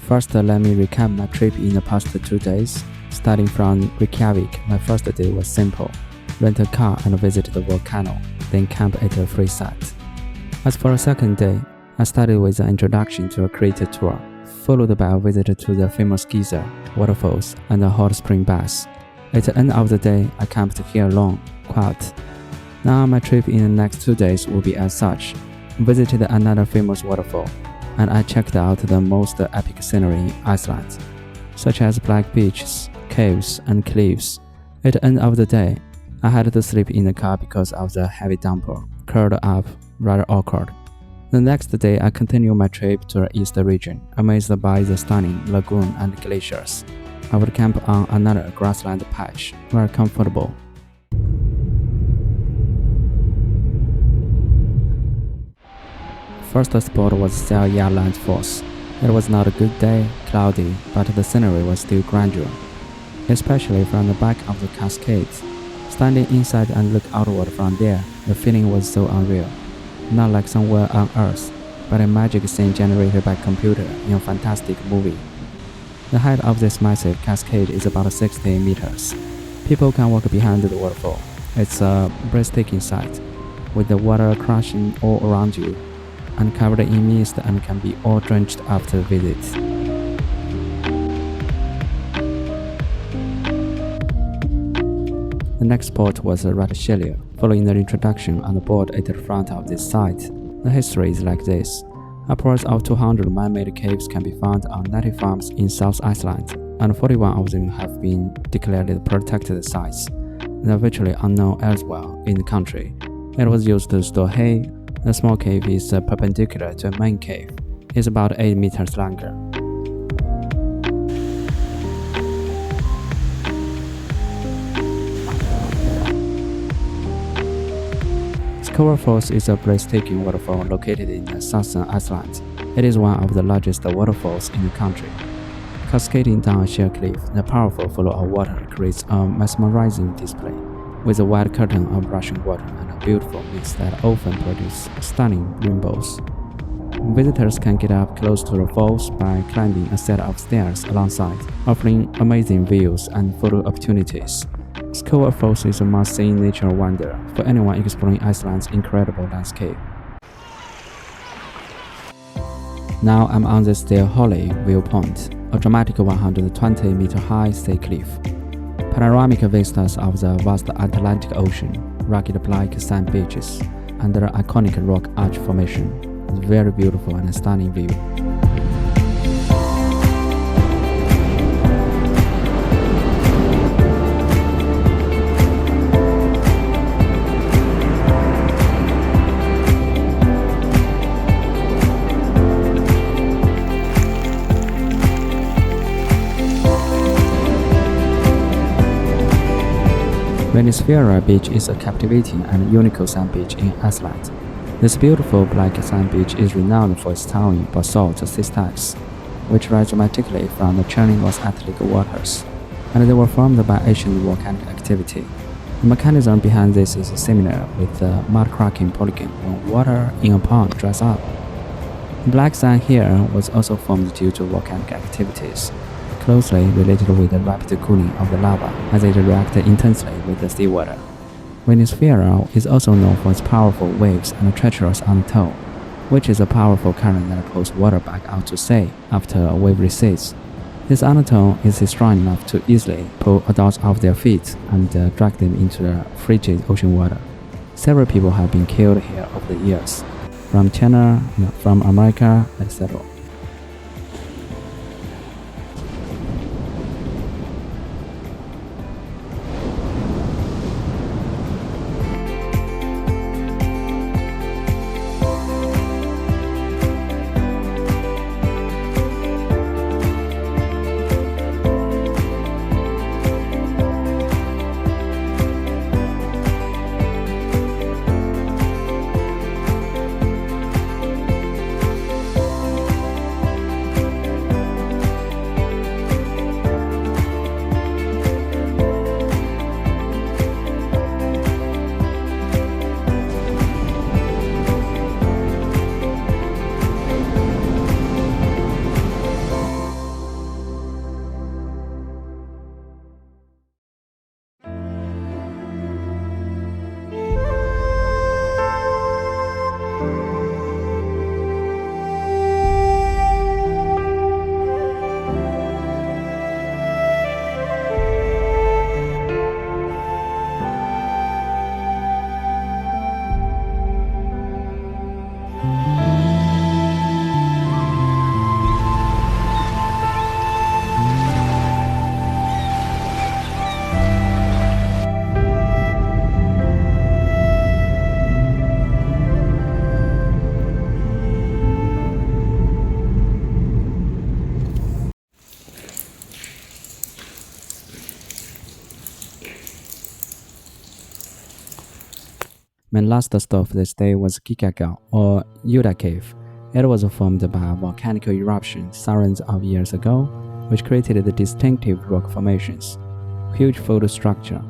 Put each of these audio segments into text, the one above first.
First, let me recap my trip in the past 2 days. Starting from Reykjavik, my first day was simple. Rent a car and visit the volcano, then camp at a free site. As for the second day, I started with an introduction to a crater tour, followed by a visit to the famous geyser, waterfalls, and a hot spring bath. At the end of the day, I camped here alone, quiet. Now my trip in the next 2 days will be as such. Visited another famous waterfall, and I checked out the most epic scenery in Iceland, such as black beaches, caves, and cliffs. At the end of the day, I had to sleep in the car because of the heavy downpour, curled up, rather awkward. The next day, I continued my trip to the east region, amazed by the stunning lagoon and glaciers. I would camp on another grassland patch, very comfortable. First spot was Seljaland Falls. It was not a good day, cloudy, but the scenery was still grandeur, especially from the back of the cascades. Standing inside and look outward from there, the feeling was so unreal. Not like somewhere on Earth, but a magic scene generated by computer in a fantastic movie. The height of this massive cascade is about 60 meters. People can walk behind the waterfall. It's a breathtaking sight, with the water crashing all around you, and covered in mist and can be all drenched after the visit. The next spot was Radshilja. Following the introduction on the board at the front of this site, the history is like this. Upwards of 200 man-made caves can be found on 90 farms in South Iceland, and 41 of them have been declared protected sites. They are virtually unknown elsewhere in the country. It was used to store hay. The small cave is perpendicular to the main cave. It's about 8 meters longer. Skógar Falls is a breathtaking waterfall located in southern Iceland. It is one of the largest waterfalls in the country. Cascading down a sheer cliff, the powerful flow of water creates a mesmerizing display, with a wide curtain of rushing water and a beautiful mist that often produces stunning rainbows. Visitors can get up close to the falls by climbing a set of stairs alongside, offering amazing views and photo opportunities. Skógar Falls is a must-see nature wonder for anyone exploring Iceland's incredible landscape. Now I'm on the Styrholi viewpoint, a dramatic 120-meter-high sea cliff. Panoramic vistas of the vast Atlantic Ocean, rugged black sand beaches, and the iconic rock arch formation. It's a very beautiful and stunning view. Venusfjara Beach is a captivating and unique sand beach in Iceland. This beautiful black sand beach is renowned for its towering basalt cistites, which rise dramatically from the churning Los Atlantic waters, and they were formed by ancient volcanic activity. The mechanism behind this is similar with the mud cracking polygon when water in a pond dries up. Black sand here was also formed due to volcanic activities, closely related with the rapid cooling of the lava as it reacted intensely with the seawater. Venusfjara is also known for its powerful waves and treacherous undertow, which is a powerful current that pulls water back out to sea after a wave recedes. This undertow is strong enough to easily pull adults off their feet and drag them into the frigid ocean water. Several people have been killed here over the years, from China, from America, etc. My last stop this day was Gigagal, or Yuda Cave. It was formed by a volcanic eruption thousands of years ago, which created the distinctive rock formations. Huge fold structure.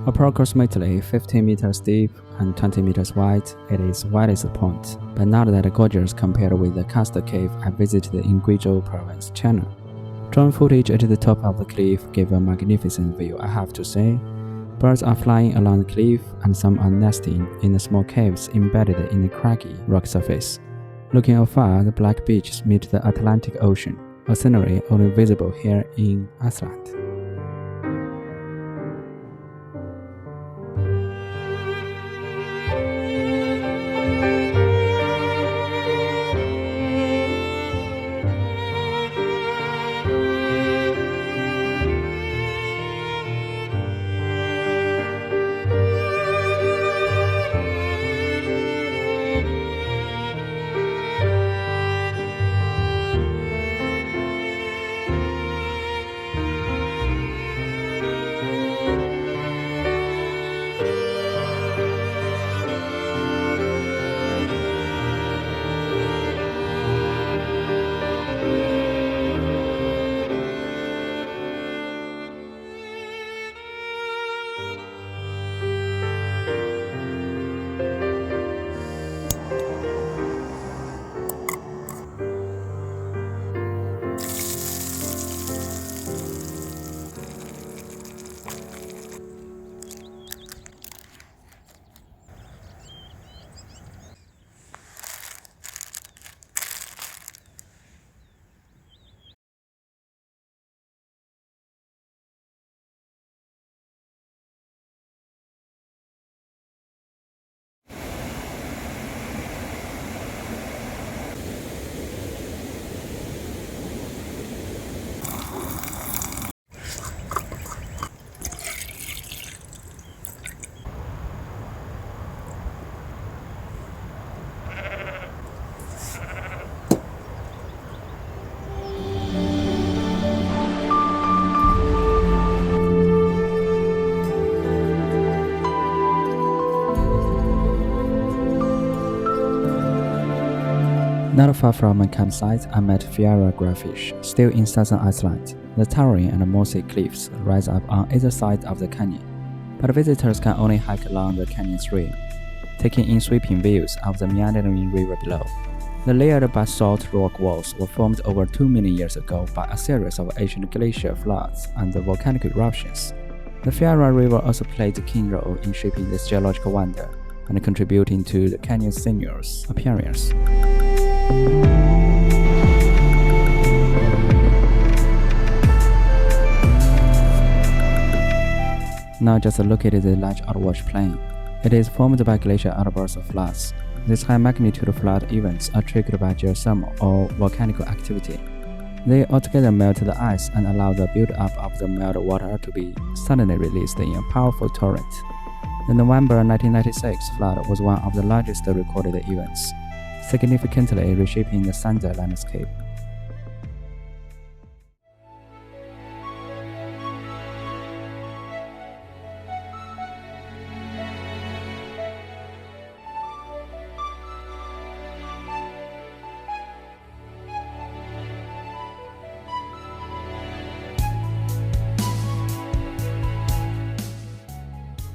Approximately 15 meters deep and 20 meters wide, it is widest point, but not that gorgeous compared with the Castor Cave I visited in Guizhou Province, China. Drone footage at the top of the cliff gave a magnificent view, I have to say. Birds are flying along the cliff, and some are nesting in the small caves embedded in the craggy rock surface. Looking afar, the black beaches meet the Atlantic Ocean, a scenery only visible here in Iceland. Not far from my campsite, I met Fjarðargráfish, still in southern Iceland. The towering and mossy cliffs rise up on either side of the canyon, but visitors can only hike along the canyon's rim, taking in sweeping views of the meandering river below. The layered basalt rock walls were formed over 2 million years ago by a series of ancient glacial floods and volcanic eruptions. The Fjarðar River also played a key role in shaping this geological wonder and contributing to the canyon's sinuous appearance. Now just look at the large outwash plain. It is formed by glacial outbursts of floods. These high-magnitude flood events are triggered by geothermal or volcanic activity. They altogether melt the ice and allow the build-up of the melted water to be suddenly released in a powerful torrent. The November 1996 flood was one of the largest recorded events, significantly reshaping the Sanda landscape.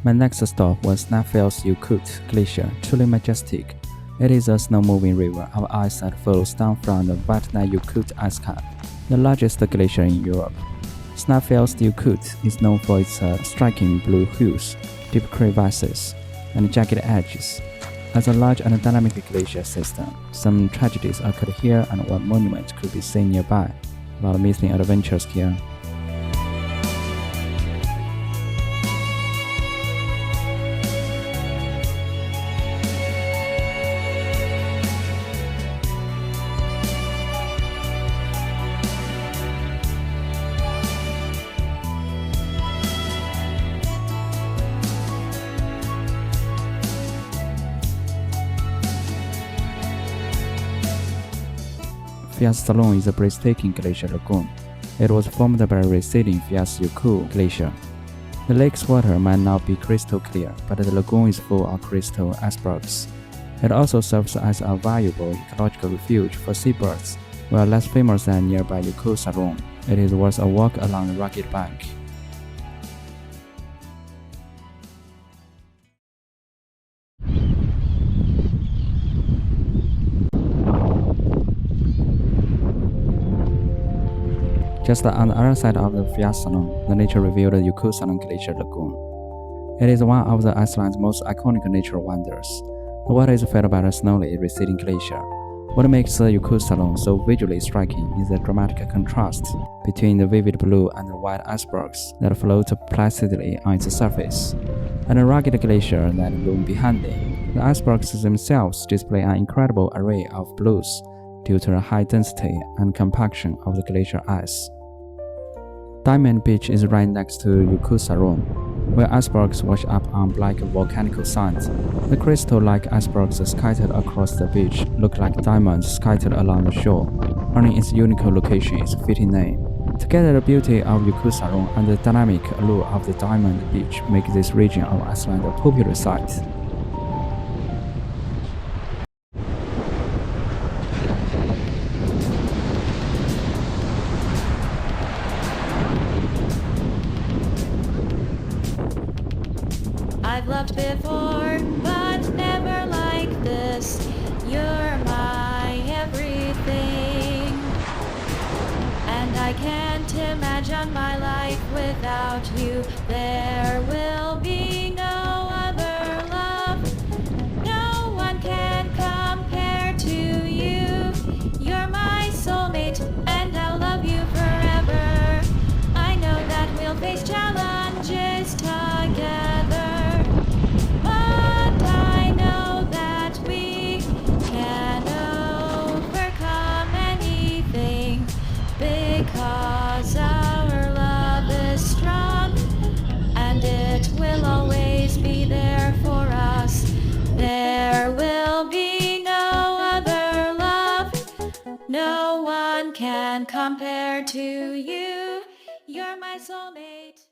My next stop was Snæfellsjökull Glacier, truly majestic. It is a snow-moving river of ice that flows down from the Vatnajökull ice cap, the largest glacier in Europe. Snæfellsjökull is known for its striking blue hues, deep crevasses, and jagged edges. As a large and dynamic glacier system, some tragedies occurred here and one monument could be seen nearby, while missing adventures here. Fjallaskálin is a breathtaking glacial lagoon. It was formed by receding Fjallajökull Glacier. The lake's water might not be crystal clear, but the lagoon is full of crystal icebergs. It also serves as a valuable ecological refuge for seabirds. While less famous than nearby Yuku Salon, it is worth a walk along the rugged bank. Just on the other side of the Fjallasalon, the nature-revealed Yukusalon Glacier Lagoon. It is one of the Iceland's most iconic nature wonders. The water is fed by a slowly receding glacier. What makes the Yukusalon so visually striking is the dramatic contrast between the vivid blue and the white icebergs that float placidly on its surface, and the rugged glacier that loom behind it. The icebergs themselves display an incredible array of blues due to the high density and compaction of the glacier ice. Diamond Beach is right next to Yukusalon, where icebergs wash up on black volcanic sands. The crystal-like icebergs scattered across the beach look like diamonds scattered along the shore, earning its unique location its fitting name. Together, the beauty of Yukusalon and the dynamic allure of the Diamond Beach make this region of Iceland a popular sight. I've loved before, but never like this. You're my everything, and I can't imagine my life without you. There will be no other love. No one can compare to you. You're my soulmate, and I'll love you forever. I know that we'll face challenges together. Because our love is strong, and it will always be there for us. There will be no other love. No one can compare to you. You're my soulmate.